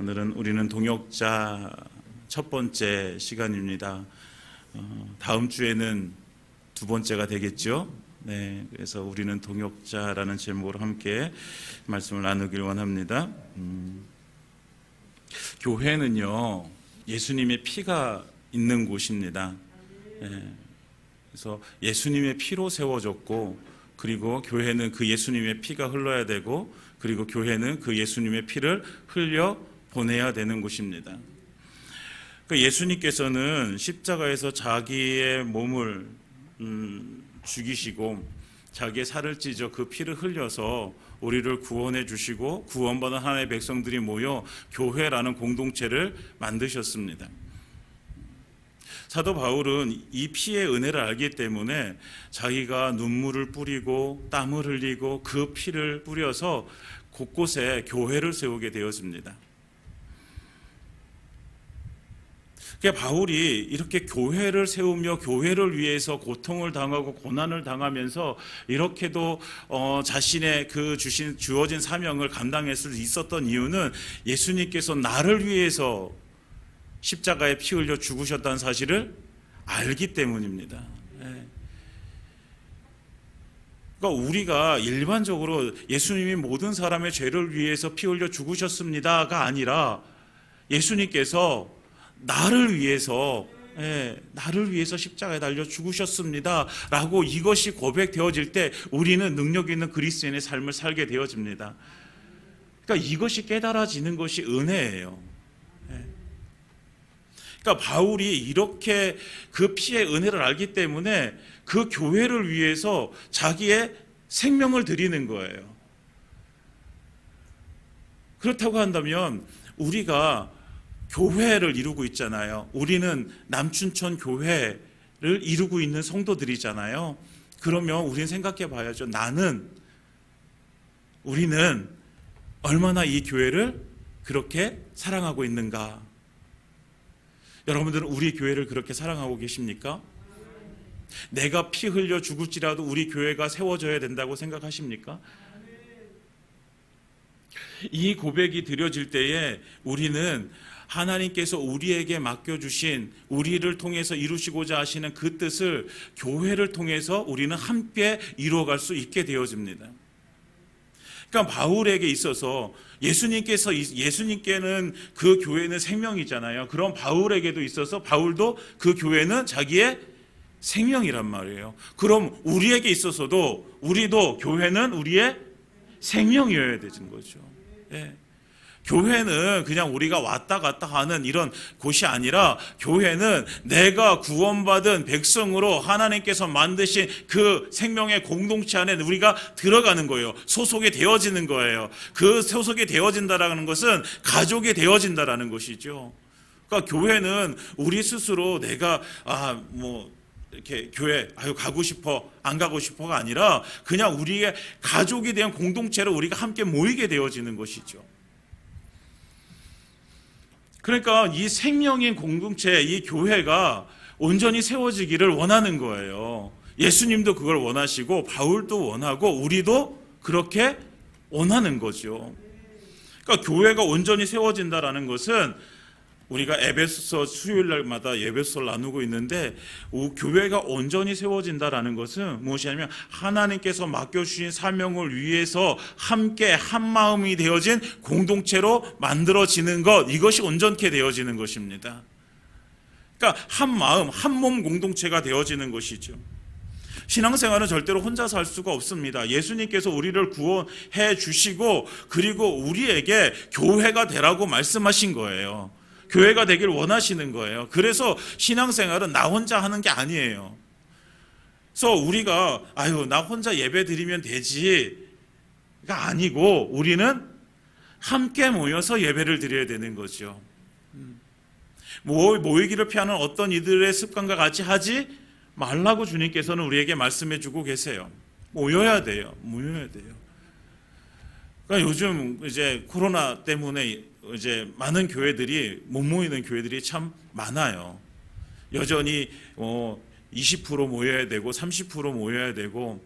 오늘은 우리는 동역자 첫 번째 시간입니다. 다음 주에는 두 번째가 되겠죠. 네, 그래서 우리는 동역자라는 제목으로 함께 말씀을 나누길 원합니다. 교회는요, 예수님의 피가 있는 곳입니다. 네, 그래서 예수님의 피로 세워졌고, 그리고 교회는 그 예수님의 피가 흘러야 되고, 그리고 교회는 그 예수님의 피를 흘려 보내야 되는 곳입니다. 예수님께서는 십자가에서 자기의 몸을 죽이시고 자기의 살을 찢어 그 피를 흘려서 우리를 구원해 주시고 구원받은 하나님의 백성들이 모여 교회라는 공동체를 만드셨습니다. 사도 바울은 이 피의 은혜를 알기 때문에 자기가 눈물을 뿌리고 땀을 흘리고 그 피를 뿌려서 곳곳에 교회를 세우게 되었습니다. 바울이 이렇게 교회를 세우며 교회를 위해서 고통을 당하고 고난을 당하면서 이렇게도 자신의 그 주어진 사명을 감당할 수 있었던 이유는 예수님께서 나를 위해서 십자가에 피 흘려 죽으셨다는 사실을 알기 때문입니다. 그러니까 우리가 일반적으로 예수님이 모든 사람의 죄를 위해서 피 흘려 죽으셨습니다가 아니라 예수님께서 나를 위해서 십자가에 달려 죽으셨습니다 라고 이것이 고백되어질 때 우리는 능력 있는 그리스도인의 삶을 살게 되어집니다. 그러니까 이것이 깨달아지는 것이 은혜예요. 그러니까 바울이 이렇게 그 피의 은혜를 알기 때문에 그 교회를 위해서 자기의 생명을 드리는 거예요. 그렇다고 한다면 우리가 교회를 이루고 있잖아요. 우리는 남춘천 교회를 이루고 있는 성도들이잖아요. 그러면 우리는 생각해 봐야죠. 우리는 얼마나 이 교회를 그렇게 사랑하고 있는가? 여러분들은 우리 교회를 그렇게 사랑하고 계십니까? 내가 피 흘려 죽을지라도 우리 교회가 세워져야 된다고 생각하십니까? 이 고백이 드려질 때에 우리는 하나님께서 우리에게 맡겨주신 우리를 통해서 이루시고자 하시는 그 뜻을 교회를 통해서 우리는 함께 이루어갈 수 있게 되어집니다. 그러니까 바울에게 있어서 예수님께는 그 교회는 생명이잖아요. 그럼 바울에게도 있어서 바울도 그 교회는 자기의 생명이란 말이에요. 그럼 우리에게 있어서도 우리도 교회는 우리의 생명이어야 되는 거죠. 예. 교회는 그냥 우리가 왔다 갔다 하는 이런 곳이 아니라 교회는 내가 구원받은 백성으로 하나님께서 만드신 그 생명의 공동체 안에 우리가 들어가는 거예요. 소속이 되어지는 거예요. 그 소속이 되어진다라는 것은 가족이 되어진다라는 것이죠. 그러니까 교회는 우리 스스로 내가 이렇게 교회 가고 싶어 안 가고 싶어가 아니라 그냥 우리의 가족이 된 공동체로 우리가 함께 모이게 되어지는 것이죠. 그러니까 이 생명인 공동체, 이 교회가 온전히 세워지기를 원하는 거예요. 예수님도 그걸 원하시고 바울도 원하고 우리도 그렇게 원하는 거죠. 그러니까 교회가 온전히 세워진다라는 것은 우리가 에베소서 수요일날마다 예배소를 나누고 있는데 교회가 온전히 세워진다라는 것은 무엇이냐면 하나님께서 맡겨주신 사명을 위해서 함께 한마음이 되어진 공동체로 만들어지는 것, 이것이 온전케 되어지는 것입니다. 그러니까 한마음, 한몸 공동체가 되어지는 것이죠. 신앙생활은 절대로 혼자서 할 수가 없습니다. 예수님께서 우리를 구원해 주시고 그리고 우리에게 교회가 되라고 말씀하신 거예요. 교회가 되길 원하시는 거예요. 그래서 신앙생활은 나 혼자 하는 게 아니에요. 그래서 우리가 나 혼자 예배 드리면 되지가 아니고 우리는 함께 모여서 예배를 드려야 되는 거죠. 모이기를 피하는 어떤 이들의 습관과 같이 하지 말라고 주님께서는 우리에게 말씀해 주고 계세요. 모여야 돼요. 그러니까 요즘 이제 코로나 때문에 이제 많은 교회들이 못 모이는 교회들이 참 많아요. 여전히 20% 모여야 되고 30% 모여야 되고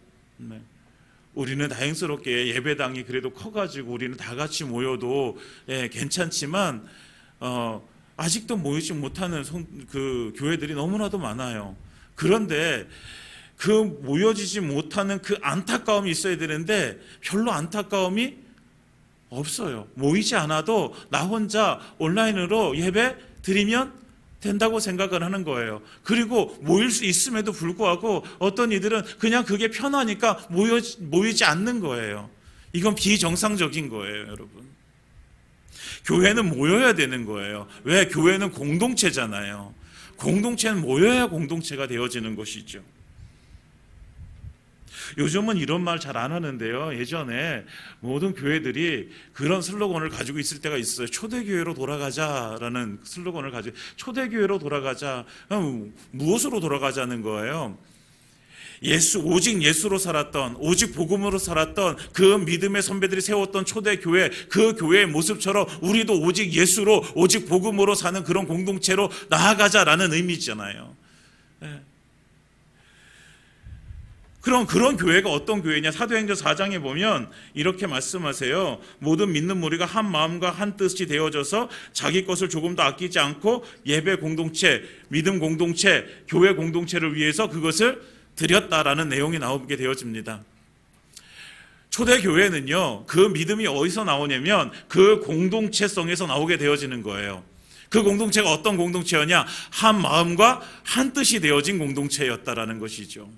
우리는 다행스럽게 예배당이 그래도 커가지고 우리는 다 같이 모여도 괜찮지만 아직도 모이지 못하는 그 교회들이 너무나도 많아요. 그런데 그 모여지지 못하는 그 안타까움이 있어야 되는데 별로 안타까움이 없어요. 모이지 않아도 나 혼자 온라인으로 예배 드리면 된다고 생각을 하는 거예요. 그리고 모일 수 있음에도 불구하고 어떤 이들은 그냥 그게 편하니까 모이지 않는 거예요. 이건 비정상적인 거예요, 여러분. 교회는 모여야 되는 거예요. 왜? 교회는 공동체잖아요. 공동체는 모여야 공동체가 되어지는 것이죠. 요즘은 이런 말 잘 안 하는데요. 예전에 모든 교회들이 그런 슬로건을 가지고 있을 때가 있어요. 초대교회로 돌아가자라는 슬로건을 가지고, 초대교회로 돌아가자. 무엇으로 돌아가자는 거예요? 오직 예수로 살았던, 오직 복음으로 살았던 그 믿음의 선배들이 세웠던 초대교회, 그 교회의 모습처럼 우리도 오직 예수로, 오직 복음으로 사는 그런 공동체로 나아가자라는 의미잖아요. 그럼 그런 교회가 어떤 교회냐? 사도행전 4장에 보면 이렇게 말씀하세요. 모든 믿는 무리가 한 마음과 한 뜻이 되어져서 자기 것을 조금도 아끼지 않고 예배 공동체, 믿음 공동체, 교회 공동체를 위해서 그것을 드렸다라는 내용이 나오게 되어집니다. 초대교회는요, 그 믿음이 어디서 나오냐면 그 공동체성에서 나오게 되어지는 거예요. 그 공동체가 어떤 공동체였냐? 한 마음과 한 뜻이 되어진 공동체였다라는 것이죠.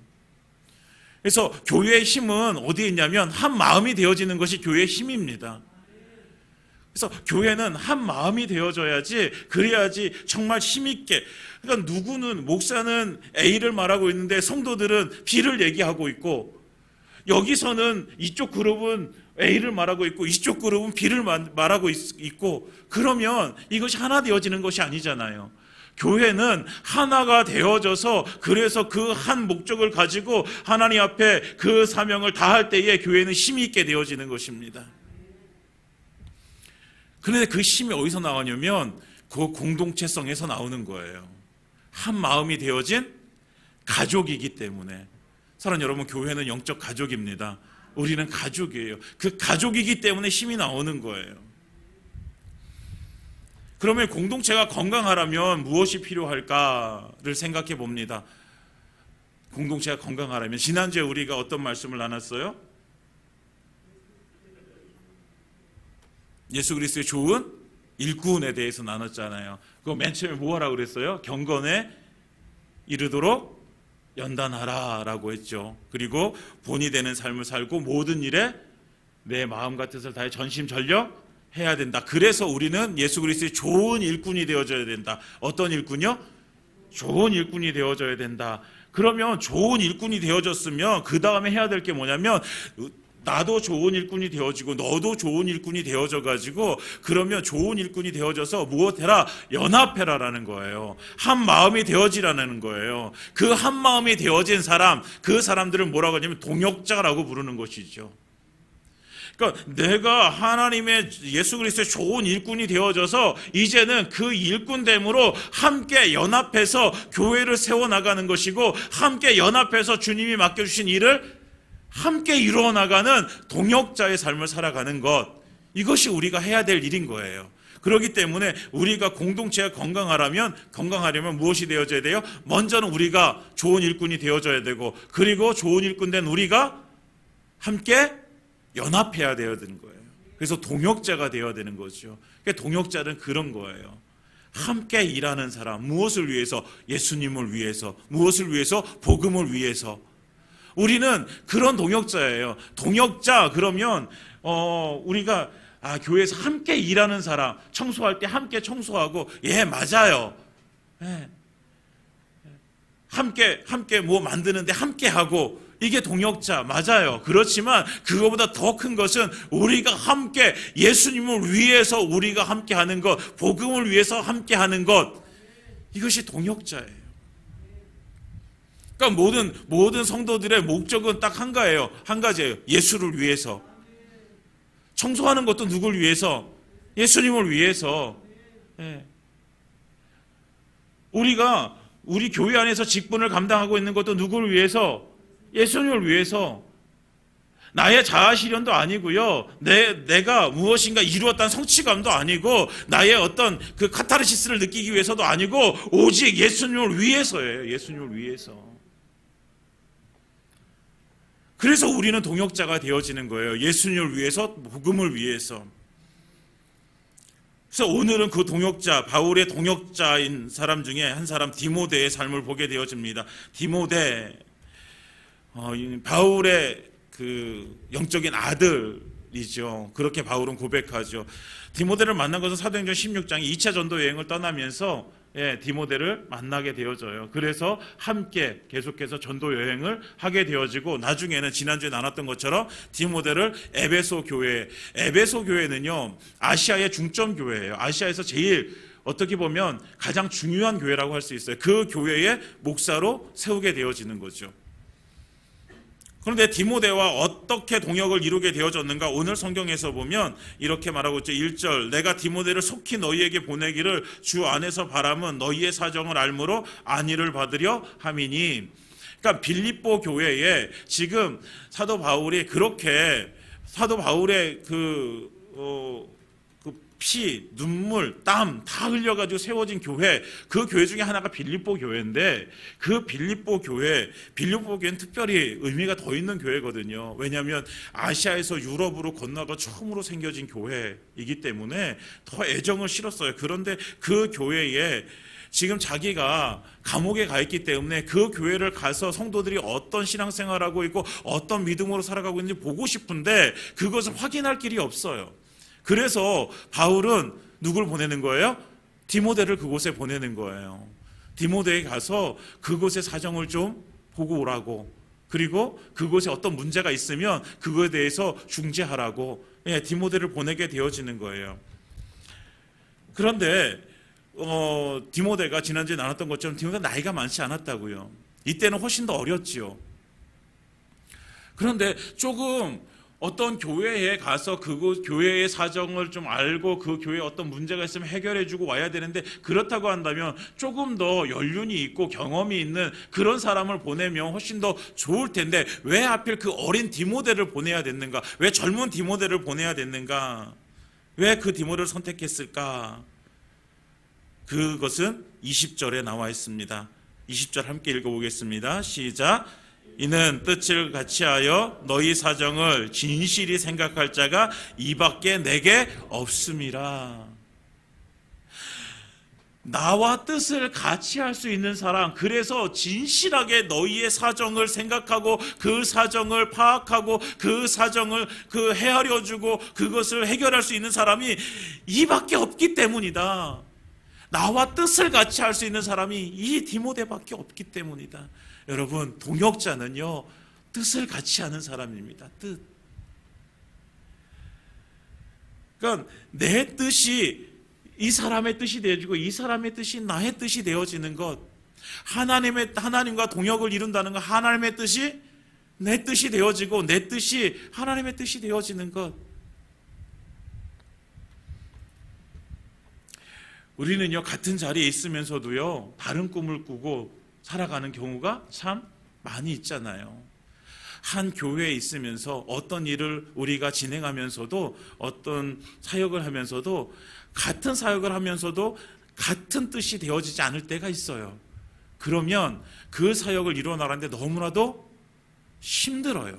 그래서 교회의 힘은 어디에 있냐면 한 마음이 되어지는 것이 교회의 힘입니다. 그래서 교회는 한 마음이 되어져야지, 그래야지 정말 힘있게. 그러니까 누구는, 목사는 A를 말하고 있는데 성도들은 B를 얘기하고 있고, 여기서는 이쪽 그룹은 A를 말하고 있고 이쪽 그룹은 B를 말하고 있고, 그러면 이것이 하나 되어지는 것이 아니잖아요. 교회는 하나가 되어져서, 그래서 그 한 목적을 가지고 하나님 앞에 그 사명을 다할 때에 교회는 힘이 있게 되어지는 것입니다. 그런데 그 힘이 어디서 나오냐면 그 공동체성에서 나오는 거예요. 한 마음이 되어진 가족이기 때문에. 사랑하는 여러분, 교회는 영적 가족입니다. 우리는 가족이에요. 그 가족이기 때문에 힘이 나오는 거예요. 그러면 공동체가 건강하려면 무엇이 필요할까를 생각해 봅니다. 공동체가 건강하려면, 지난주에 우리가 어떤 말씀을 나눴어요? 예수 그리스도의 좋은 일꾼에 대해서 나눴잖아요. 그거 맨 처음에 뭐하라고 그랬어요? 경건에 이르도록 연단하라 라고 했죠. 그리고 본이 되는 삶을 살고 모든 일에 내 마음과 뜻을 다해 전심전력 해야 된다. 그래서 우리는 예수 그리스도의 좋은 일꾼이 되어져야 된다. 어떤 일꾼이요? 좋은 일꾼이 되어져야 된다. 그러면 좋은 일꾼이 되어졌으면 그 다음에 해야 될 게 뭐냐면, 나도 좋은 일꾼이 되어지고 너도 좋은 일꾼이 되어져 가지고, 그러면 좋은 일꾼이 되어져서 무엇해라? 연합해라라는 거예요. 한 마음이 되어지라는 거예요. 그 한 마음이 되어진 사람, 그 사람들을 뭐라고 하냐면 동역자라고 부르는 것이죠. 그러니까 내가 하나님의 예수 그리스도의 좋은 일꾼이 되어져서 이제는 그 일꾼됨으로 함께 연합해서 교회를 세워나가는 것이고, 함께 연합해서 주님이 맡겨주신 일을 함께 이루어나가는 동역자의 삶을 살아가는 것, 이것이 우리가 해야 될 일인 거예요. 그렇기 때문에 우리가 공동체가 건강하려면 무엇이 되어져야 돼요? 먼저는 우리가 좋은 일꾼이 되어져야 되고, 그리고 좋은 일꾼 된 우리가 함께 연합해야 되는 거예요. 그래서 동역자가 되어야 되는 거죠. 그러니까 동역자는 그런 거예요. 함께 일하는 사람, 무엇을 위해서? 예수님을 위해서. 무엇을 위해서? 복음을 위해서. 우리는 그런 동역자예요. 동역자 그러면 우리가 교회에서 함께 일하는 사람, 청소할 때 함께 청소하고, 예, 맞아요. 예. 함께 뭐 만드는데 함께 하고, 이게 동역자 맞아요. 그렇지만 그거보다 더 큰 것은 우리가 함께 예수님을 위해서 우리가 함께 하는 것, 복음을 위해서 함께 하는 것, 이것이 동역자예요. 그러니까 모든 성도들의 목적은 딱 한 가지예요. 예수를 위해서. 청소하는 것도 누굴 위해서? 예수님을 위해서. 예. 우리 교회 안에서 직분을 감당하고 있는 것도 누구를 위해서? 예수님을 위해서. 나의 자아실현도 아니고요. 내가 무엇인가 이루었다는 성취감도 아니고 나의 어떤 그 카타르시스를 느끼기 위해서도 아니고 오직 예수님을 위해서예요. 예수님을 위해서. 그래서 우리는 동역자가 되어지는 거예요. 예수님을 위해서, 복음을 위해서. 그래서 오늘은 그 동역자, 바울의 동역자인 사람 중에 한 사람 디모데의 삶을 보게 되어집니다. 디모데, 바울의 그 영적인 아들이죠. 그렇게 바울은 고백하죠. 디모데를 만난 것은 사도행전 16장에 2차 전도 여행을 떠나면서 디모데를 만나게 되어져요. 그래서 함께 계속해서 전도 여행을 하게 되어지고 나중에는 지난주에 나눴던 것처럼 디모데를 에베소 교회는요 아시아의 중점 교회예요. 아시아에서 제일 어떻게 보면 가장 중요한 교회라고 할 수 있어요. 그 교회의 목사로 세우게 되어지는 거죠. 그런데 디모데와 어떻게 동역을 이루게 되어졌는가? 오늘 성경에서 보면 이렇게 말하고 있죠. 1절, 내가 디모데를 속히 너희에게 보내기를 주 안에서 바람은 너희의 사정을 알므로 안위를 받으려 함이니. 그러니까 빌립보 교회에 지금 사도 바울의 피, 눈물, 땀 다 흘려가지고 세워진 교회, 그 교회 중에 하나가 빌립보 교회인데 그 빌립보 교회는 특별히 의미가 더 있는 교회거든요. 왜냐하면 아시아에서 유럽으로 건너가 처음으로 생겨진 교회이기 때문에 더 애정을 실었어요. 그런데 그 교회에 지금 자기가 감옥에 가 있기 때문에 그 교회를 가서 성도들이 어떤 신앙생활하고 있고 어떤 믿음으로 살아가고 있는지 보고 싶은데 그것을 확인할 길이 없어요. 그래서 바울은 누굴 보내는 거예요? 디모데를 그곳에 보내는 거예요. 디모데에 가서 그곳의 사정을 좀 보고 오라고, 그리고 그곳에 어떤 문제가 있으면 그거에 대해서 중재하라고 디모데를 보내게 되어지는 거예요. 그런데 디모데가 지난주에 나눴던 것처럼 디모데가 나이가 많지 않았다고요. 이때는 훨씬 더 어렸지요. 그런데 조금 어떤 교회에 가서 그곳 교회의 사정을 좀 알고 그 교회에 어떤 문제가 있으면 해결해주고 와야 되는데, 그렇다고 한다면 조금 더 연륜이 있고 경험이 있는 그런 사람을 보내면 훨씬 더 좋을 텐데 왜 하필 그 어린 디모데를 보내야 됐는가? 왜 젊은 디모데를 보내야 됐는가? 왜 그 디모데를 선택했을까? 그것은 20절에 나와 있습니다. 20절 함께 읽어보겠습니다. 시작. 이는 뜻을 같이하여 너희 사정을 진실이 생각할 자가 이밖에 내게 없음이라. 나와 뜻을 같이 할 수 있는 사람, 그래서 진실하게 너희의 사정을 생각하고 그 사정을 파악하고 그 사정을 헤아려주고 그것을 해결할 수 있는 사람이 이밖에 없기 때문이다. 나와 뜻을 같이 할 수 있는 사람이 이 디모데밖에 없기 때문이다. 여러분, 동역자는요 뜻을 같이 하는 사람입니다. 뜻. 그러니까 내 뜻이 이 사람의 뜻이 되어지고 이 사람의 뜻이 나의 뜻이 되어지는 것, 하나님과 동역을 이룬다는 것, 하나님의 뜻이 내 뜻이 되어지고 내 뜻이 하나님의 뜻이 되어지는 것. 우리는요 같은 자리에 있으면서도요 다른 꿈을 꾸고 살아가는 경우가 참 많이 있잖아요. 한 교회에 있으면서 어떤 일을 우리가 진행하면서도, 어떤 사역을 하면서도, 같은 사역을 하면서도 같은 뜻이 되어지지 않을 때가 있어요. 그러면 그 사역을 이루어 나가는데 너무나도 힘들어요.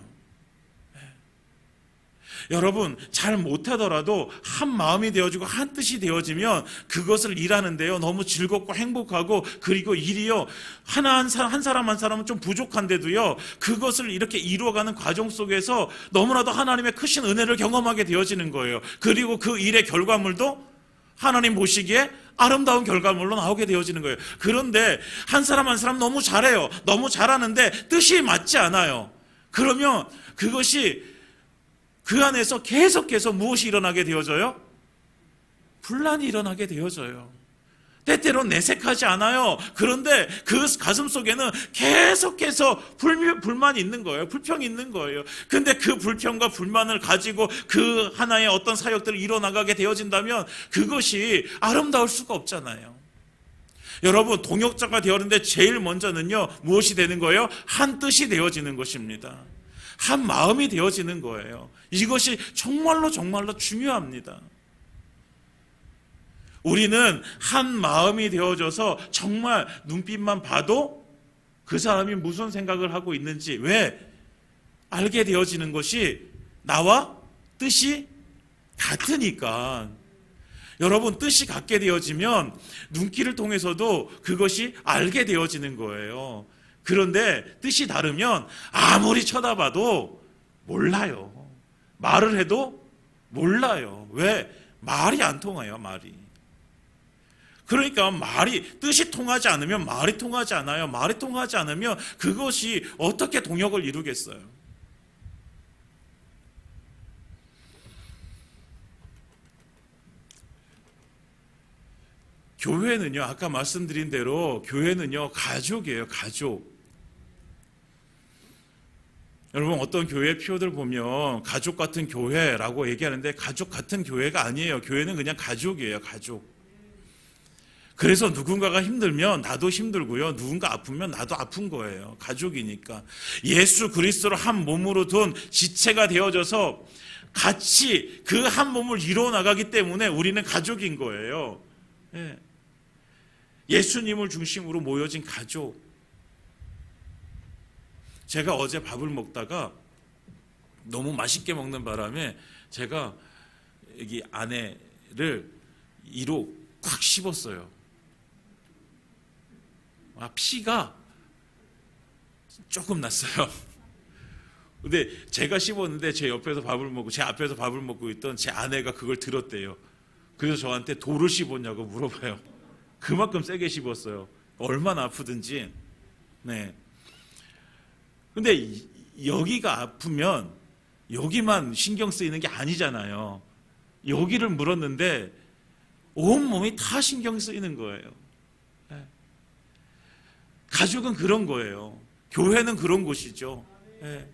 여러분, 잘 못하더라도 한 마음이 되어지고 한 뜻이 되어지면 그것을 일하는데요 너무 즐겁고 행복하고, 그리고 일이요 한 사람 한 사람은 좀 부족한데도요 그것을 이렇게 이루어가는 과정 속에서 너무나도 하나님의 크신 은혜를 경험하게 되어지는 거예요. 그리고 그 일의 결과물도 하나님 보시기에 아름다운 결과물로 나오게 되어지는 거예요. 그런데 한 사람 한 사람 너무 잘해요. 너무 잘하는데 뜻이 맞지 않아요. 그러면 그것이 그 안에서 계속해서 무엇이 일어나게 되어져요? 분란이 일어나게 되어져요. 때때로 내색하지 않아요. 그런데 그 가슴 속에는 계속해서 불만이 있는 거예요. 불평이 있는 거예요. 근데 그 불평과 불만을 가지고 그 하나의 어떤 사역들을 이뤄나가게 되어진다면 그것이 아름다울 수가 없잖아요. 여러분, 동역자가 되었는데 제일 먼저는요 무엇이 되는 거예요? 한 뜻이 되어지는 것입니다. 한 마음이 되어지는 거예요. 이것이 정말로 정말로 중요합니다. 우리는 한 마음이 되어져서 정말 눈빛만 봐도 그 사람이 무슨 생각을 하고 있는지 왜 알게 되어지는 것이 나와 뜻이 같으니까. 여러분, 뜻이 같게 되어지면 눈길을 통해서도 그것이 알게 되어지는 거예요. 그런데 뜻이 다르면 아무리 쳐다봐도 몰라요. 말을 해도 몰라요. 왜? 말이 안 통해요, 말이. 그러니까 뜻이 통하지 않으면 말이 통하지 않아요. 말이 통하지 않으면 그것이 어떻게 동역을 이루겠어요? 교회는요, 아까 말씀드린 대로 교회는요, 가족이에요, 가족. 여러분, 어떤 교회 표어들 보면 가족 같은 교회라고 얘기하는데 가족 같은 교회가 아니에요. 교회는 그냥 가족이에요, 가족. 그래서 누군가가 힘들면 나도 힘들고요. 누군가 아프면 나도 아픈 거예요. 가족이니까. 예수 그리스도를 한 몸으로 둔 지체가 되어져서 같이 그 한 몸을 이루어 나가기 때문에 우리는 가족인 거예요. 예. 예수님을 중심으로 모여진 가족. 제가 어제 밥을 먹다가 너무 맛있게 먹는 바람에 제가 여기 아내를 이로 꽉 씹었어요. 피가 조금 났어요. 근데 제가 씹었는데 제 옆에서 밥을 먹고 제 앞에서 밥을 먹고 있던 제 아내가 그걸 들었대요. 그래서 저한테 돌을 씹었냐고 물어봐요. 그만큼 세게 씹었어요. 얼마나 아프든지. 네. 근데 여기가 아프면 여기만 신경 쓰이는 게 아니잖아요. 여기를 물었는데 온몸이 다 신경 쓰이는 거예요. 네. 가족은 그런 거예요. 교회는 그런 곳이죠. 네.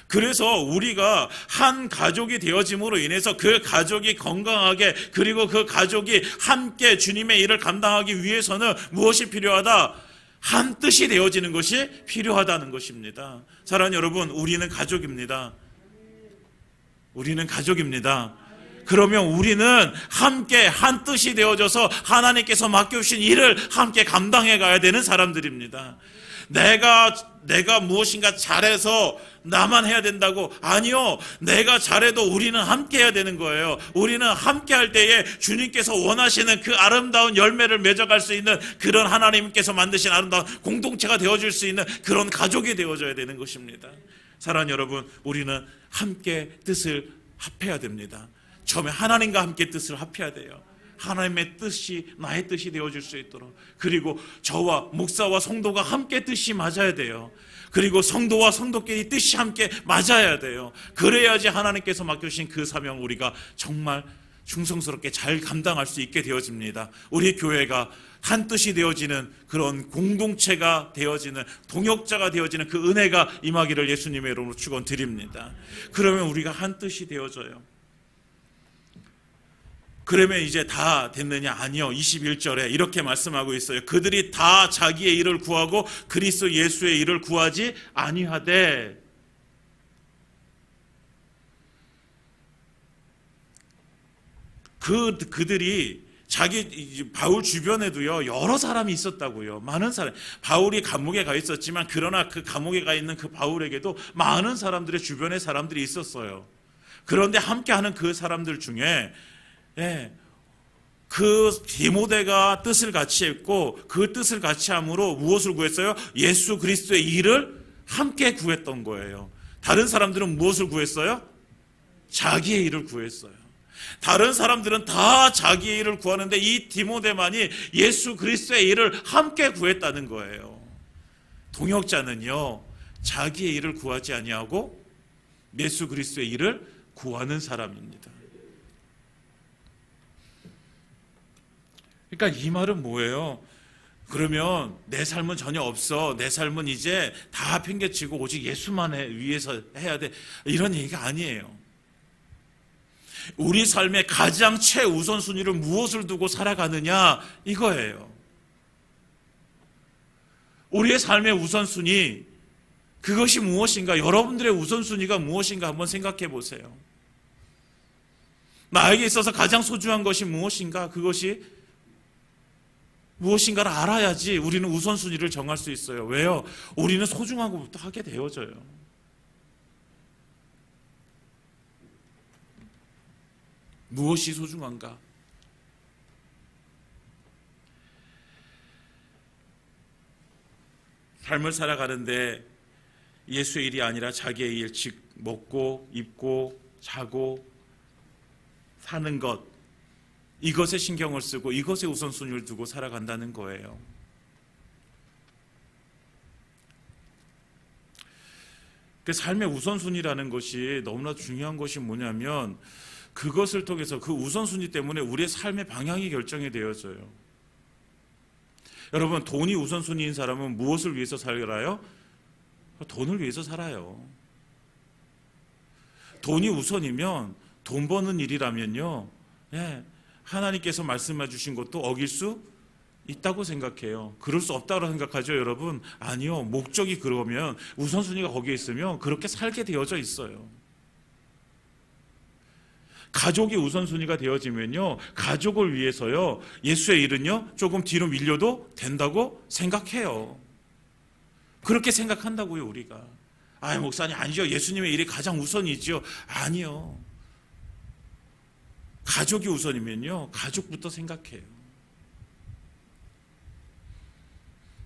그래서 우리가 한 가족이 되어짐으로 인해서 그 가족이 건강하게, 그리고 그 가족이 함께 주님의 일을 감당하기 위해서는 무엇이 필요하다? 한 뜻이 되어지는 것이 필요하다는 것입니다. 사랑하는 여러분, 우리는 가족입니다. 우리는 가족입니다. 그러면 우리는 함께 한 뜻이 되어져서 하나님께서 맡겨주신 일을 함께 감당해 가야 되는 사람들입니다. 내가 무엇인가 잘해서 나만 해야 된다고? 아니요. 내가 잘해도 우리는 함께 해야 되는 거예요. 우리는 함께 할 때에 주님께서 원하시는 그 아름다운 열매를 맺어갈 수 있는 그런 하나님께서 만드신 아름다운 공동체가 되어줄 수 있는 그런 가족이 되어져야 되는 것입니다. 사랑하는 여러분, 우리는 함께 뜻을 합해야 됩니다. 처음에 하나님과 함께 뜻을 합해야 돼요. 하나님의 뜻이 나의 뜻이 되어줄 수 있도록. 그리고 저와 목사와 성도가 함께 뜻이 맞아야 돼요. 그리고 성도와 성도끼리 뜻이 함께 맞아야 돼요. 그래야지 하나님께서 맡겨주신 그 사명을 우리가 정말 충성스럽게 잘 감당할 수 있게 되어집니다. 우리 교회가 한 뜻이 되어지는 그런 공동체가 되어지는, 동역자가 되어지는 그 은혜가 임하기를 예수님의 이름으로 축원드립니다. 그러면 우리가 한 뜻이 되어져요. 그러면 이제 다 됐느냐? 아니요. 21절에 이렇게 말씀하고 있어요. 그들이 다 자기의 일을 구하고 그리스도 예수의 일을 구하지 아니하되. 그들이 바울 주변에도요, 여러 사람이 있었다고요. 많은 사람. 바울이 감옥에 가 있었지만, 그러나 그 감옥에 가 있는 그 바울에게도 많은 사람들의 주변에 사람들이 있었어요. 그런데 함께하는 그 사람들 중에 그 디모데가 뜻을 같이 했고, 그 뜻을 같이 함으로 무엇을 구했어요? 예수 그리스도의 일을 함께 구했던 거예요. 다른 사람들은 무엇을 구했어요? 자기의 일을 구했어요. 다른 사람들은 다 자기의 일을 구하는데 이 디모데만이 예수 그리스도의 일을 함께 구했다는 거예요. 동역자는요, 자기의 일을 구하지 아니하고 예수 그리스도의 일을 구하는 사람입니다. 그러니까 이 말은 뭐예요? 그러면 내 삶은 전혀 없어. 내 삶은 이제 다 팽개치고 오직 예수만 위해서 해야 돼. 이런 얘기가 아니에요. 우리 삶의 가장 최우선순위를 무엇을 두고 살아가느냐, 이거예요. 우리의 삶의 우선순위, 그것이 무엇인가? 여러분들의 우선순위가 무엇인가 한번 생각해 보세요. 나에게 있어서 가장 소중한 것이 무엇인가? 그것이 무엇인가를 알아야지 우리는 우선순위를 정할 수 있어요. 왜요? 우리는 소중한 것부터 하게 되어져요. 무엇이 소중한가? 삶을 살아가는데 예수의 일이 아니라 자기의 일, 즉 먹고 입고 자고 사는 것, 이것에 신경을 쓰고 이것에 우선순위를 두고 살아간다는 거예요. 그 삶의 우선순위라는 것이 너무나 중요한 것이 뭐냐면 그것을 통해서 그 우선순위 때문에 우리의 삶의 방향이 결정이 되어져요. 여러분, 돈이 우선순위인 사람은 무엇을 위해서 살아요? 돈을 위해서 살아요. 돈이 우선이면, 돈 버는 일이라면요, 하나님께서 말씀해 주신 것도 어길 수 있다고 생각해요. 그럴 수 없다고 생각하죠, 여러분? 아니요. 목적이 그러면, 우선순위가 거기에 있으면 그렇게 살게 되어져 있어요. 가족이 우선순위가 되어지면요, 가족을 위해서요, 예수의 일은요, 조금 뒤로 밀려도 된다고 생각해요. 그렇게 생각한다고요, 우리가. 목사님, 아니죠. 예수님의 일이 가장 우선이죠. 아니요. 가족이 우선이면요, 가족부터 생각해요.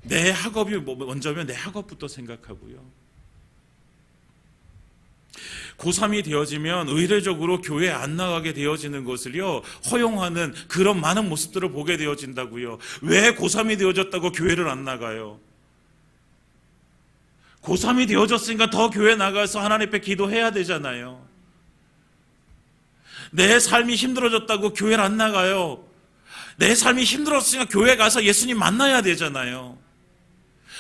내 학업이 먼저면 내 학업부터 생각하고요. 고3이 되어지면 의례적으로 교회에 안 나가게 되어지는 것을요, 허용하는 그런 많은 모습들을 보게 되어진다고요. 왜 고3이 되어졌다고 교회를 안 나가요? 고3이 되어졌으니까 더 교회 나가서 하나님 앞에 기도해야 되잖아요. 내 삶이 힘들어졌다고 교회를 안 나가요. 내 삶이 힘들었으니까 교회 가서 예수님 만나야 되잖아요.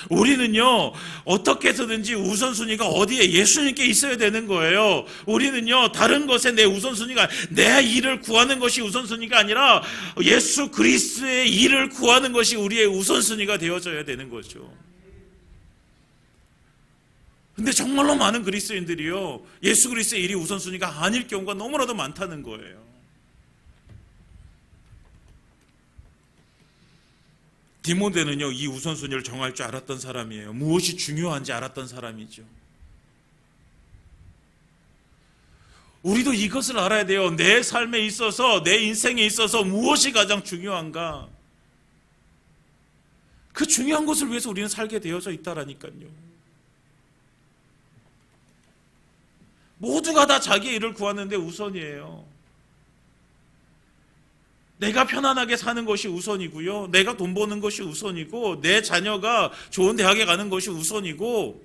우리는요, 어떻게 해서든지 우선순위가 어디에? 예수님께 있어야 되는 거예요. 우리는요, 다른 것에 내 우선순위가, 내 일을 구하는 것이 우선순위가 아니라 예수 그리스도의 일을 구하는 것이 우리의 우선순위가 되어져야 되는 거죠. 근데 정말로 많은 그리스도인들이요, 예수 그리스도의 일이 우선순위가 아닐 경우가 너무나도 많다는 거예요. 디모데는요, 이 우선순위를 정할 줄 알았던 사람이에요. 무엇이 중요한지 알았던 사람이죠. 우리도 이것을 알아야 돼요. 내 삶에 있어서, 내 인생에 있어서 무엇이 가장 중요한가? 그 중요한 것을 위해서 우리는 살게 되어져 있다라니까요. 모두가 다 자기의 일을 구하는데 우선이에요. 내가 편안하게 사는 것이 우선이고요, 내가 돈 버는 것이 우선이고, 내 자녀가 좋은 대학에 가는 것이 우선이고.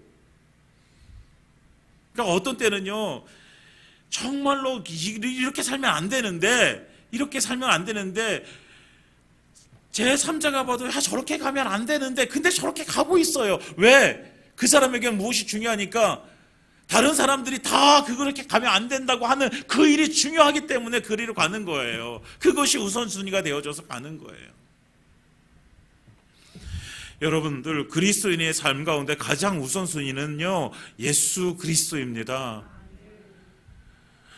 그러니까 어떤 때는요, 정말로 이렇게 살면 안 되는데, 제 3자가 봐도 저렇게 가면 안 되는데, 근데 저렇게 가고 있어요. 왜? 그 사람에게는 무엇이 중요하니까, 다른 사람들이 다 그렇게 가면 안 된다고 하는 그 일이 중요하기 때문에 그 일을 가는 거예요. 그것이 우선순위가 되어져서 가는 거예요. 여러분들, 그리스도인의 삶 가운데 가장 우선순위는요, 예수 그리스도입니다.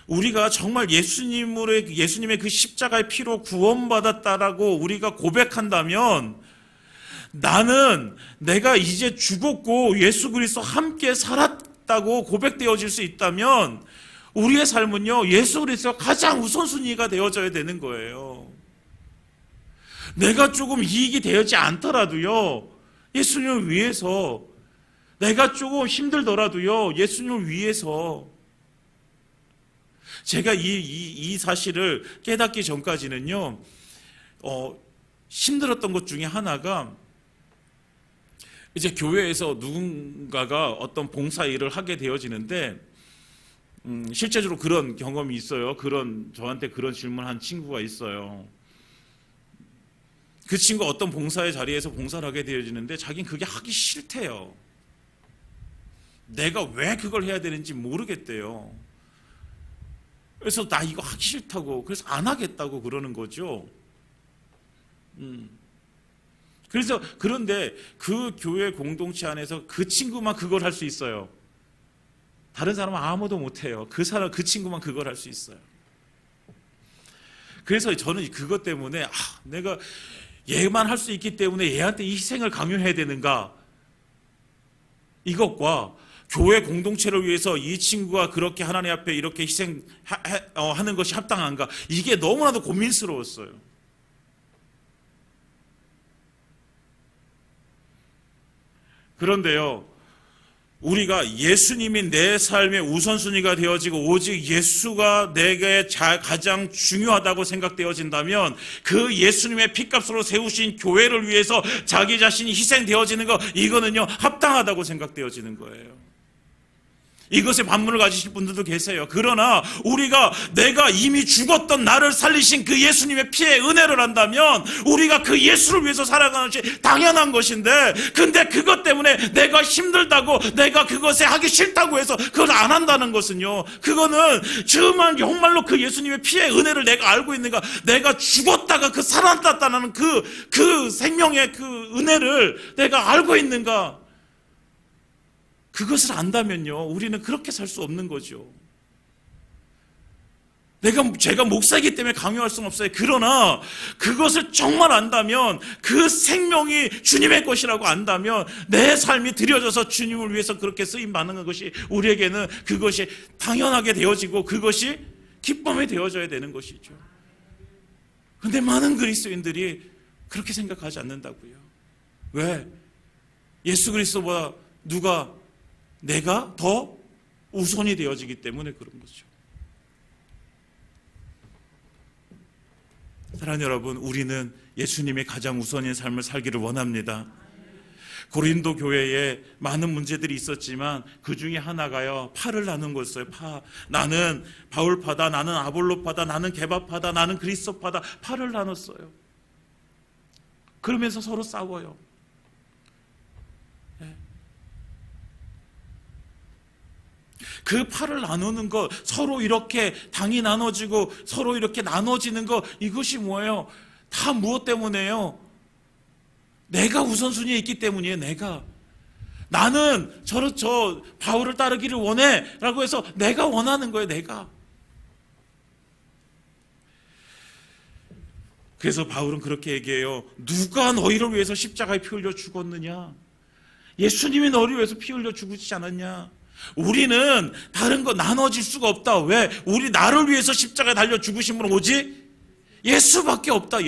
우리가 정말 예수님의 그 십자가의 피로 구원받았다라고 우리가 고백한다면, 나는 내가 이제 죽었고 예수 그리스도 함께 살았다고 고백되어질 수 있다면, 우리의 삶은요, 예수 그리스도가 가장 우선순위가 되어져야 되는 거예요. 내가 조금 이익이 되지 않더라도요, 예수님을 위해서, 내가 조금 힘들더라도요, 예수님을 위해서. 제가 이 사실을 깨닫기 전까지는요, 힘들었던 것 중에 하나가, 이제 교회에서 누군가가 어떤 봉사 일을 하게 되어지는데, 실제적으로 그런 경험이 있어요. 저한테 그런 질문한 친구가 있어요. 그 친구가 어떤 봉사의 자리에서 봉사를 하게 되어지는데, 자기는 그게 하기 싫대요. 내가 왜 그걸 해야 되는지 모르겠대요. 그래서 나 이거 하기 싫다고, 그래서 안 하겠다고 그러는 거죠. 그런데 그 교회 공동체 안에서 그 친구만 그걸 할 수 있어요. 다른 사람은 아무도 못해요. 그 친구만 그걸 할 수 있어요. 그래서 저는 그것 때문에 내가 얘만 할 수 있기 때문에 얘한테 이 희생을 강요해야 되는가, 이것과 교회 공동체를 위해서 이 친구가 그렇게 하나님 앞에 이렇게 희생하는 것이 합당한가, 이게 너무나도 고민스러웠어요. 그런데요, 우리가 예수님이 내 삶의 우선순위가 되어지고 오직 예수가 내게 가장 중요하다고 생각되어진다면, 그 예수님의 피값으로 세우신 교회를 위해서 자기 자신이 희생되어지는 거, 이거는요 합당하다고 생각되어지는 거예요. 이것에 반문을 가지실 분들도 계세요. 그러나 내가 이미 죽었던 나를 살리신 그 예수님의 피의 은혜를 안다면 우리가 그 예수를 위해서 살아가는 것이 당연한 것인데, 근데 그것 때문에 내가 힘들다고, 내가 그것에 하기 싫다고 해서 그걸 안 한다는 것은요, 그거는 정말로 그 예수님의 피의 은혜를 내가 알고 있는가, 내가 죽었다가 살아났다는 그 생명의 그 은혜를 내가 알고 있는가, 그것을 안다면요, 우리는 그렇게 살 수 없는 거죠. 제가 목사이기 때문에 강요할 수는 없어요. 그러나 그것을 정말 안다면, 그 생명이 주님의 것이라고 안다면, 내 삶이 드려져서 주님을 위해서 그렇게 쓰임받는 것이 우리에게는 그것이 당연하게 되어지고 그것이 기쁨이 되어져야 되는 것이죠. 그런데 많은 그리스도인들이 그렇게 생각하지 않는다고요. 왜? 예수 그리스도보다 내가 더 우선이 되어지기 때문에 그런 거죠. 사랑하는 여러분, 우리는 예수님이 가장 우선인 삶을 살기를 원합니다. 고린도 교회에 많은 문제들이 있었지만 그 중에 하나가요, 파를 나눈 거였어요. 나는 바울파다, 나는 아볼로파다, 나는 게바파다, 나는 그리스도파다, 파를 나눴어요. 그러면서 서로 싸워요. 그 팔을 나누는 것, 서로 이렇게 당이 나눠지고 서로 이렇게 나눠지는 것, 이것이 뭐예요? 다 무엇 때문에요? 내가 우선순위에 있기 때문이에요. 나는 저 바울을 따르기를 원해 라고 해서 내가 원하는 거예요. 그래서 바울은 그렇게 얘기해요. 누가 너희를 위해서 십자가에 피 흘려 죽었느냐? 예수님이 너희를 위해서 피 흘려 죽으시지 않았냐? 우리는 다른 거 나눠질 수가 없다. 왜? 나를 위해서 십자가에 달려 죽으신 분은 오직 예수밖에 없다.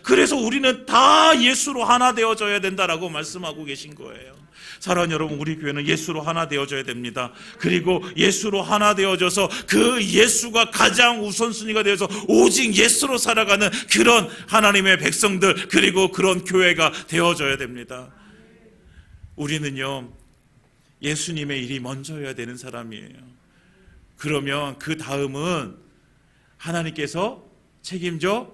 그래서 우리는 다 예수로 하나 되어져야 된다라고 말씀하고 계신 거예요. 사랑하는 여러분, 우리 교회는 예수로 하나 되어져야 됩니다. 그리고 예수로 하나 되어져서 그 예수가 가장 우선순위가 되어서 오직 예수로 살아가는 그런 하나님의 백성들, 그리고 그런 교회가 되어져야 됩니다. 우리는요, 예수님의 일이 먼저여야 되는 사람이에요. 그러면 그 다음은 하나님께서 책임져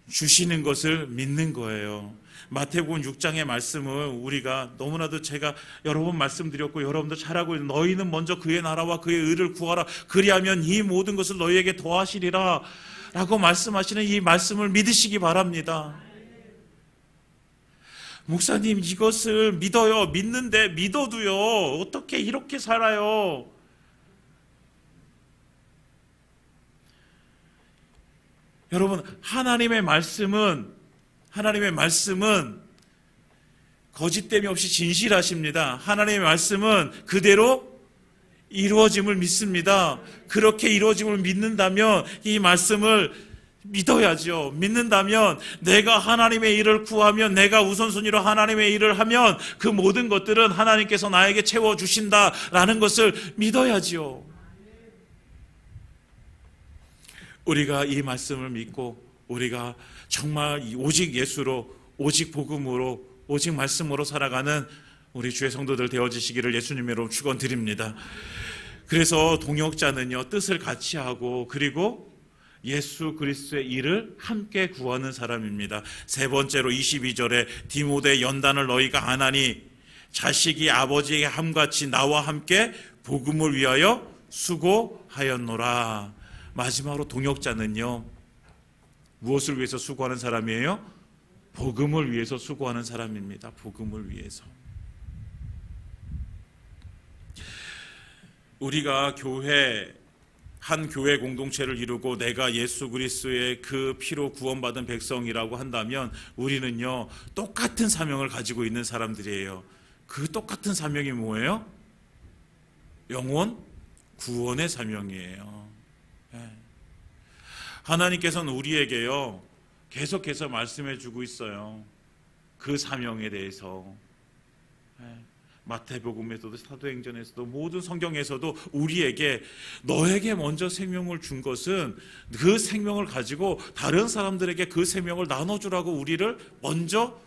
주시는 것을 믿는 거예요. 마태복음 6장의 말씀을 우리가 너무나도 제가 여러 번 말씀드렸고 여러분도 잘 알고 있는, 너희는 먼저 그의 나라와 그의 의를 구하라, 그리하면 이 모든 것을 너희에게 더하시리라 라고 말씀하시는 이 말씀을 믿으시기 바랍니다. 목사님, 이것을 믿어요. 믿는데 믿어도요, 어떻게 이렇게 살아요? 여러분, 하나님의 말씀은 거짓됨이 없이 진실하십니다. 하나님의 말씀은 그대로 이루어짐을 믿습니다. 그렇게 이루어짐을 믿는다면 이 말씀을 믿어야죠. 믿는다면 내가 하나님의 일을 구하면, 내가 우선순위로 하나님의 일을 하면 그 모든 것들은 하나님께서 나에게 채워주신다라는 것을 믿어야죠. 우리가 이 말씀을 믿고 우리가 정말 오직 예수로, 오직 복음으로, 오직 말씀으로 살아가는 우리 주의 성도들 되어지시기를 예수님으로 축원드립니다. 그래서 동역자는요, 뜻을 같이 하고 그리고 예수 그리스도의 일을 함께 구하는 사람입니다. 세 번째로 22절에 디모데 연단을 너희가 안 하니 자식이 아버지에게 함같이 나와 함께 복음을 위하여 수고하였노라. 마지막으로 동역자는요, 무엇을 위해서 수고하는 사람이에요? 복음을 위해서 수고하는 사람입니다. 복음을 위해서. 우리가 한 교회 공동체를 이루고 내가 예수 그리스도의 그 피로 구원받은 백성이라고 한다면 우리는요, 똑같은 사명을 가지고 있는 사람들이에요. 그 똑같은 사명이 뭐예요? 영혼 구원의 사명이에요. 하나님께서는 우리에게요, 계속해서 말씀해 주고 있어요. 그 사명에 대해서. 마태복음에서도 사도행전에서도 모든 성경에서도 우리에게 너에게 먼저 생명을 준 것은 그 생명을 가지고 다른 사람들에게 그 생명을 나눠주라고 우리를 먼저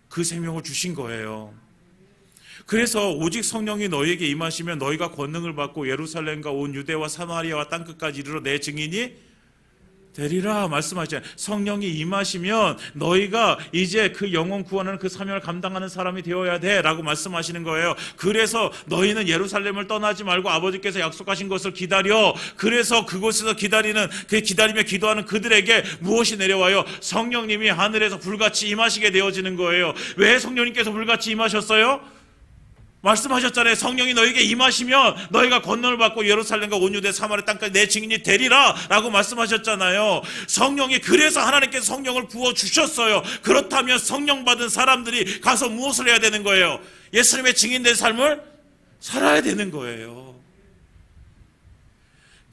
그 생명을 주신 거예요. 그래서 오직 성령이 너희에게 임하시면 너희가 권능을 받고 예루살렘과 온 유대와 사마리아와 땅끝까지 이르러 내 증인이 되리라 말씀하시잖아요. 성령이 임하시면 너희가 이제 그 영혼 구원하는 그 사명을 감당하는 사람이 되어야 돼 라고 말씀하시는 거예요. 그래서 너희는 예루살렘을 떠나지 말고 아버지께서 약속하신 것을 기다려. 그래서 그곳에서 기다리며 기도하는 그들에게 무엇이 내려와요? 성령님이 하늘에서 불같이 임하시게 되어지는 거예요. 왜 성령님께서 불같이 임하셨어요? 말씀하셨잖아요. 성령이 너에게 임하시면 너희가 권능을 받고 예루살렘과 온 유대 사마리아 땅까지 내 증인이 되리라 라고 말씀하셨잖아요. 성령이, 그래서 하나님께서 성령을 부어주셨어요. 그렇다면 성령 받은 사람들이 가서 무엇을 해야 되는 거예요? 예수님의 증인된 삶을 살아야 되는 거예요.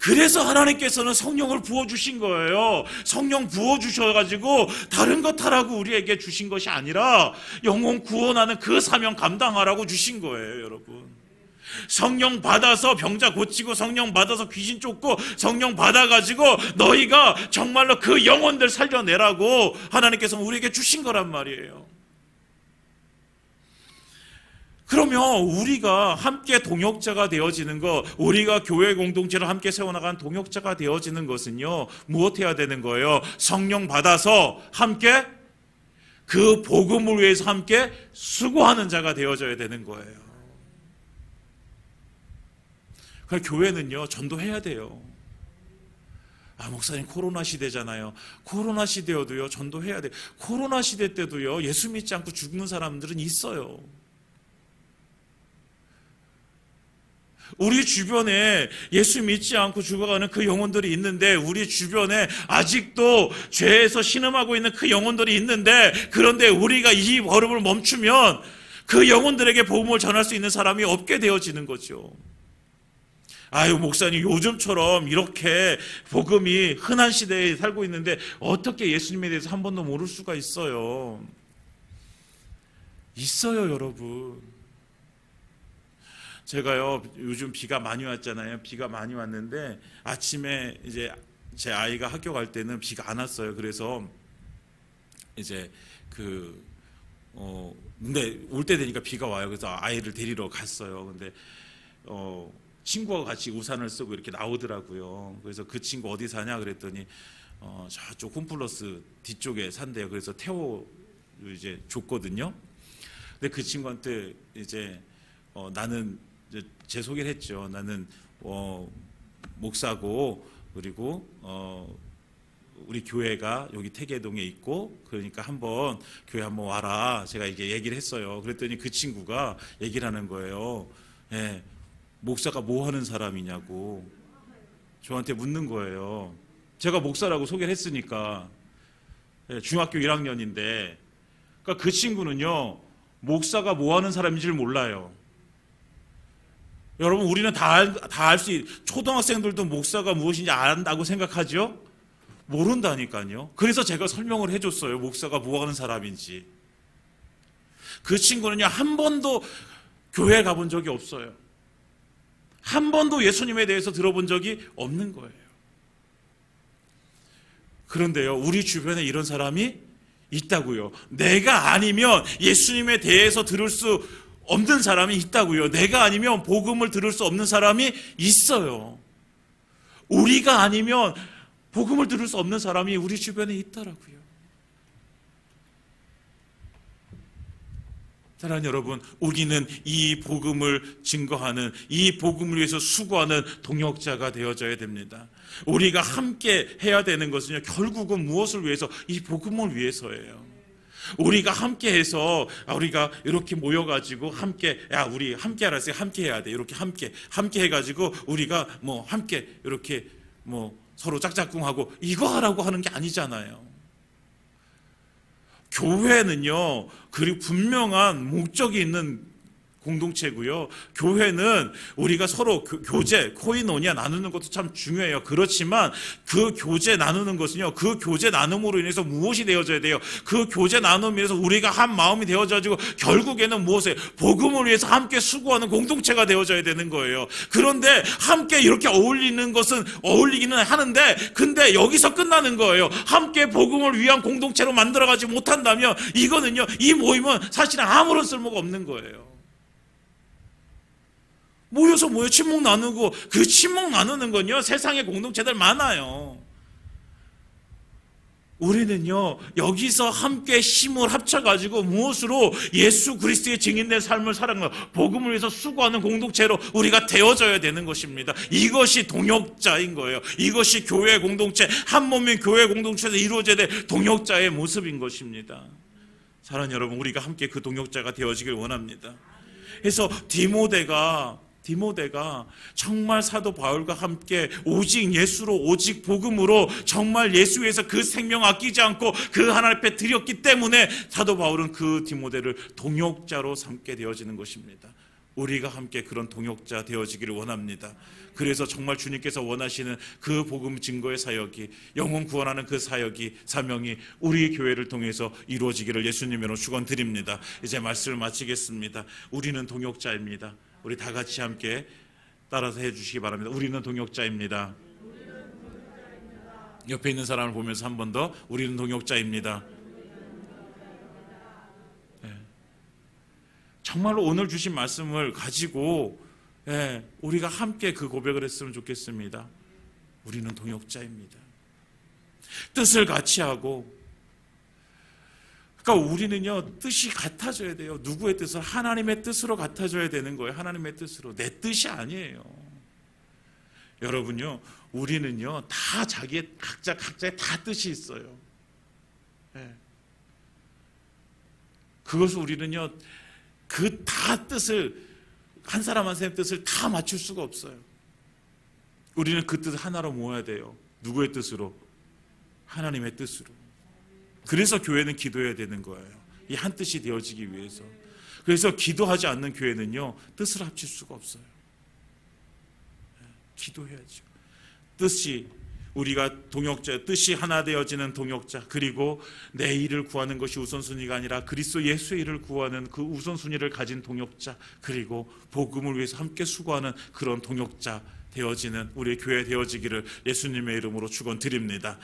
그래서 하나님께서는 성령을 부어주신 거예요. 성령 부어주셔가지고 다른 것 하라고 우리에게 주신 것이 아니라 영혼 구원하는 그 사명 감당하라고 주신 거예요, 여러분. 성령 받아서 병자 고치고, 성령 받아서 귀신 쫓고, 성령 받아가지고 너희가 정말로 그 영혼들 살려내라고 하나님께서 우리에게 주신 거란 말이에요. 그러면 우리가 함께 동역자가 되어지는 것, 우리가 교회 공동체를 함께 세워나가는 동역자가 되어지는 것은요, 무엇 해야 되는 거예요? 성령 받아서 함께 그 복음을 위해서 함께 수고하는 자가 되어져야 되는 거예요. 그러니까 교회는요, 전도해야 돼요. 목사님 코로나 시대잖아요. 코로나 시대여도요, 전도해야 돼요. 코로나 시대 때도요, 예수 믿지 않고 죽는 사람들은 있어요. 우리 주변에 예수 믿지 않고 죽어가는 그 영혼들이 있는데, 우리 주변에 아직도 죄에서 신음하고 있는 그 영혼들이 있는데, 그런데 우리가 이 걸음을 멈추면 그 영혼들에게 복음을 전할 수 있는 사람이 없게 되어지는 거죠. 목사님 요즘처럼 이렇게 복음이 흔한 시대에 살고 있는데 어떻게 예수님에 대해서 한 번도 모를 수가 있어요? 있어요, 여러분. 제가요, 요즘 비가 많이 왔잖아요. 비가 많이 왔는데 아침에 이제 제 아이가 학교 갈 때는 비가 안 왔어요. 그래서 이제 근데 올 때 되니까 비가 와요. 그래서 아이를 데리러 갔어요. 근데 친구와 같이 우산을 쓰고 이렇게 나오더라고요. 그래서 그 친구 어디 사냐 그랬더니 저쪽 홈플러스 뒤쪽에 산대요. 그래서 태워 이제 줬거든요. 근데 그 친구한테 이제 나는 제 소개를 했죠. 나는 목사고, 그리고 우리 교회가 여기 태계동에 있고, 그러니까 한번 교회 한번 와라. 제가 이게 얘기를 했어요. 그랬더니 그 친구가 얘기를 하는 거예요. 목사가 뭐 하는 사람이냐고 저한테 묻는 거예요. 제가 목사라고 소개를 했으니까. 중학교 1학년인데, 그러니까 그 친구는요, 목사가 뭐 하는 사람인지를 몰라요. 여러분, 우리는 다 알 수 초등학생들도 목사가 무엇인지 안다고 생각하죠? 모른다니까요. 그래서 제가 설명을 해줬어요. 목사가 뭐 하는 사람인지. 그 친구는요, 한 번도 교회에 가본 적이 없어요. 한 번도 예수님에 대해서 들어본 적이 없는 거예요. 그런데요, 우리 주변에 이런 사람이 있다고요. 내가 아니면 예수님에 대해서 들을 수 없는 사람이 있다고요. 내가 아니면 복음을 들을 수 없는 사람이 있어요. 우리가 아니면 복음을 들을 수 없는 사람이 우리 주변에 있더라고요. 사랑하는 여러분, 우리는 이 복음을 증거하는, 이 복음을 위해서 수고하는 동역자가 되어져야 됩니다. 우리가 함께 해야 되는 것은요, 결국은 무엇을 위해서? 이 복음을 위해서예요. 우리가 함께해서 우리가 이렇게 모여가지고 함께 우리 함께 하라 했어요. 함께 해야 돼. 이렇게 함께 해가지고 우리가 뭐 함께 이렇게 뭐 서로 짝짝꿍하고 이거 하라고 하는 게 아니잖아요. 교회는요, 그리고 분명한 목적이 있는 공동체고요. 교회는 우리가 서로 교제, 코이노니아 나누는 것도 참 중요해요. 그렇지만 그 교제 나누는 것은요, 그 교제 나눔으로 인해서 무엇이 되어져야 돼요? 그 교제 나눔으로 인해서 우리가 한 마음이 되어져가지고 결국에는 무엇이에요? 복음을 위해서 함께 수고하는 공동체가 되어져야 되는 거예요. 그런데 함께 이렇게 어울리는 것은 어울리기는 하는데, 근데 여기서 끝나는 거예요. 함께 복음을 위한 공동체로 만들어가지 못한다면 이거는요, 이 모임은 사실은 아무런 쓸모가 없는 거예요. 모여서 친목 나누고, 그 친목 나누는 건요, 세상에 공동체들 많아요. 우리는요, 여기서 함께 힘을 합쳐가지고 무엇으로? 예수 그리스도의 증인된 삶을 살아가는, 복음을 위해서 수고하는 공동체로 우리가 되어져야 되는 것입니다. 이것이 동역자인 거예요. 이것이 교회 공동체, 한 몸인 교회 공동체에서 이루어져야 될 동역자의 모습인 것입니다. 사랑하는 여러분, 우리가 함께 그 동역자가 되어지길 원합니다. 그래서 디모데가 정말 사도 바울과 함께 오직 예수로, 오직 복음으로 정말 예수 위해서 그 생명 아끼지 않고 그 하나님 앞에 드렸기 때문에 사도 바울은 그 디모데를 동역자로 삼게 되어지는 것입니다. 우리가 함께 그런 동역자 되어지기를 원합니다. 그래서 정말 주님께서 원하시는 그 복음 증거의 사역이, 영혼 구원하는 그 사역이, 사명이 우리 교회를 통해서 이루어지기를 예수님으로 축원드립니다. 이제 말씀을 마치겠습니다. 우리는 동역자입니다. 우리 다 같이 함께 따라서 해주시기 바랍니다. 우리는 동역자입니다. 옆에 있는 사람을 보면서 한 번 더, 우리는 동역자입니다. 네. 정말로 오늘 주신 말씀을 가지고 우리가 함께 그 고백을 했으면 좋겠습니다. 우리는 동역자입니다. 뜻을 같이 하고, 그러니까 우리는요, 뜻이 같아져야 돼요. 누구의 뜻을? 하나님의 뜻으로 같아져야 되는 거예요. 하나님의 뜻으로. 내 뜻이 아니에요. 여러분요, 우리는요, 다 각자의 다 뜻이 있어요. 그것을 우리는요, 그 다 뜻을, 한 사람 한 사람의 뜻을 다 맞출 수가 없어요. 우리는 그 뜻을 하나로 모아야 돼요. 누구의 뜻으로? 하나님의 뜻으로. 그래서 교회는 기도해야 되는 거예요. 이 한 뜻이 되어지기 위해서. 그래서 기도하지 않는 교회는요, 뜻을 합칠 수가 없어요. 기도해야죠. 뜻이, 우리가 동역자, 뜻이 하나 되어지는 동역자, 그리고 내 일을 구하는 것이 우선순위가 아니라 그리스도 예수의 일을 구하는 그 우선순위를 가진 동역자, 그리고 복음을 위해서 함께 수고하는 그런 동역자 되어지는 우리 교회 되어지기를 예수님의 이름으로 축원드립니다.